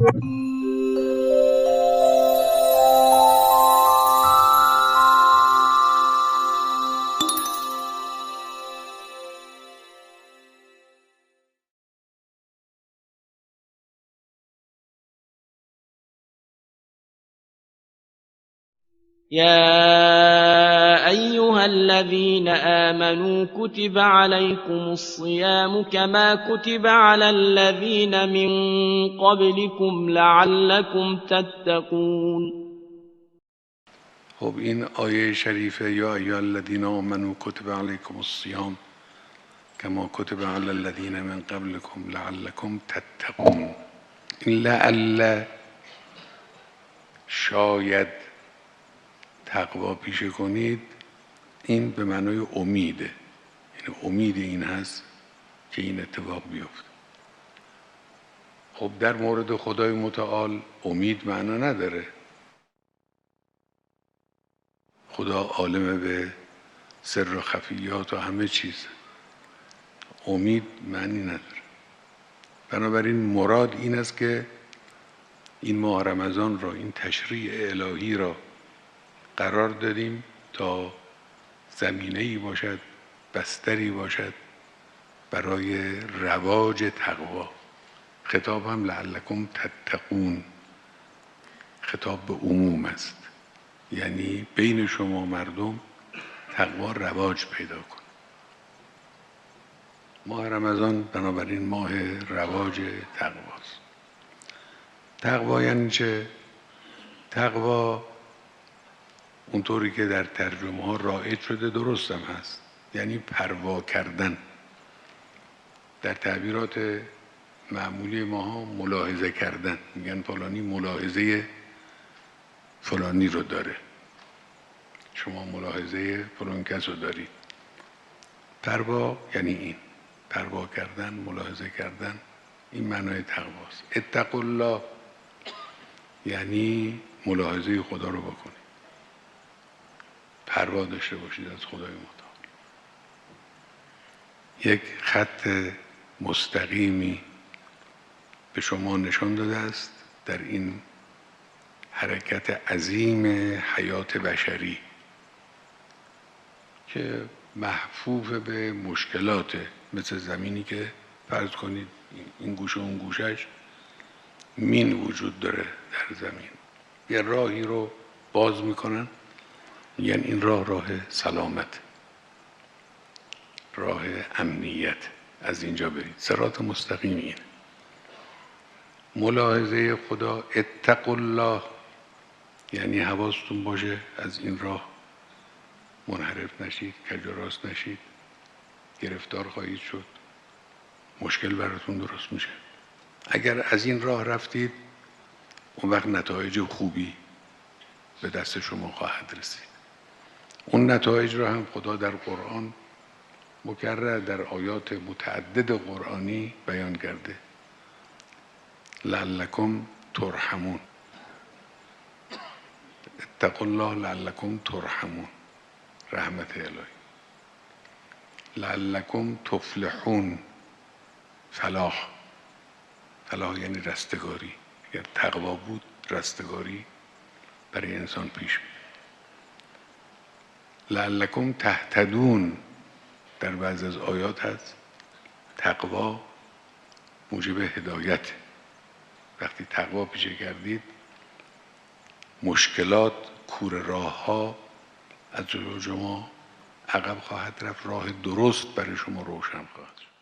يا أيها الذين آمنوا كتب عليكم الصيام كما كتب على الذين من قبلكم لعلكم تتقون. خب این آیه شریفه یا ایها الذین آمنوا کتب علیکم الصیام کما کتب علی الذین من قبلکم لعلکم تتقون، این لعل شاید تقوا پیشه کنید، این به معنای امیده، یعنی امید این هست که این اتفاق بیفته. خب در مورد خدای متعال امید معنا نداره، خدا عالم به سر و خفیات و همه چیز، امید معنی نداره. بنابراین مراد این است که این ماه رمضان را، این تشریع الهی را قرار دادیم تا زمینه‌ای باشد، بستری باشد برای رواج تقوا. خطاب هم لعلکم تتقون، خطاب به عموم است، یعنی بین شما مردم تقوا رواج پیدا کن. ماه رمضان بنابراین ماه رواج تقواست. تقوا یعنی چه؟ تقوا اونطوری که در ترجمه ها رایج شده درست هم هست، یعنی پروا کردن. در تعبیرات معمولی ماها ملاحظه کردن، میگن فلانی ملاحظه فلانی رو داره، شما ملاحظه فلان کس رو دارید. پروا یعنی این، پروا کردن، ملاحظه کردن، این معنای تقواست. اتقوا الله یعنی ملاحظه خدا رو بکنید، پروا داشته باشید از خدای متعال. یک خط مستقیمی به شما نشان داده است در این حرکت عظیم حیات بشری که محفوف به مشکلات، مثل زمینی که فرض کنید این گوشه اون گوشش مین وجود داره در زمین، یه راهی رو باز میکنن، یعنی این راه سلامت، راه امنیت، از اینجا برید. صراط مستقیم این ملاحظه خدا. اتقوا الله یعنی حواستون باشه از این راه منحرف نشید، کج و راست نشید، گرفتار خواهید شد، مشکل براتون درست میشه. اگر از این راه رفتید اون وقت نتایج خوبی به دست شما خواهد رسید. اون نتایج را هم خدا در قرآن مکرر در آیات متعدد قرآنی بیان کرده. لعلکم ترحمون، اتقوا الله لعلکم ترحمون، رحمت الهی. لعلکم تفلحون، فلاح، فلاح یعنی رستگاری. اگر تقوا بود رستگاری برای انسان پیش میاد. لعلکم تهتدون، در بعض از آیات هست تقوا موجب هدایت. وقتی تقوا پیشه کردید مشکلات، کوره راه ها از جلو شما عقب خواهد رفت، راه درست برای شما روشن خواهد شد.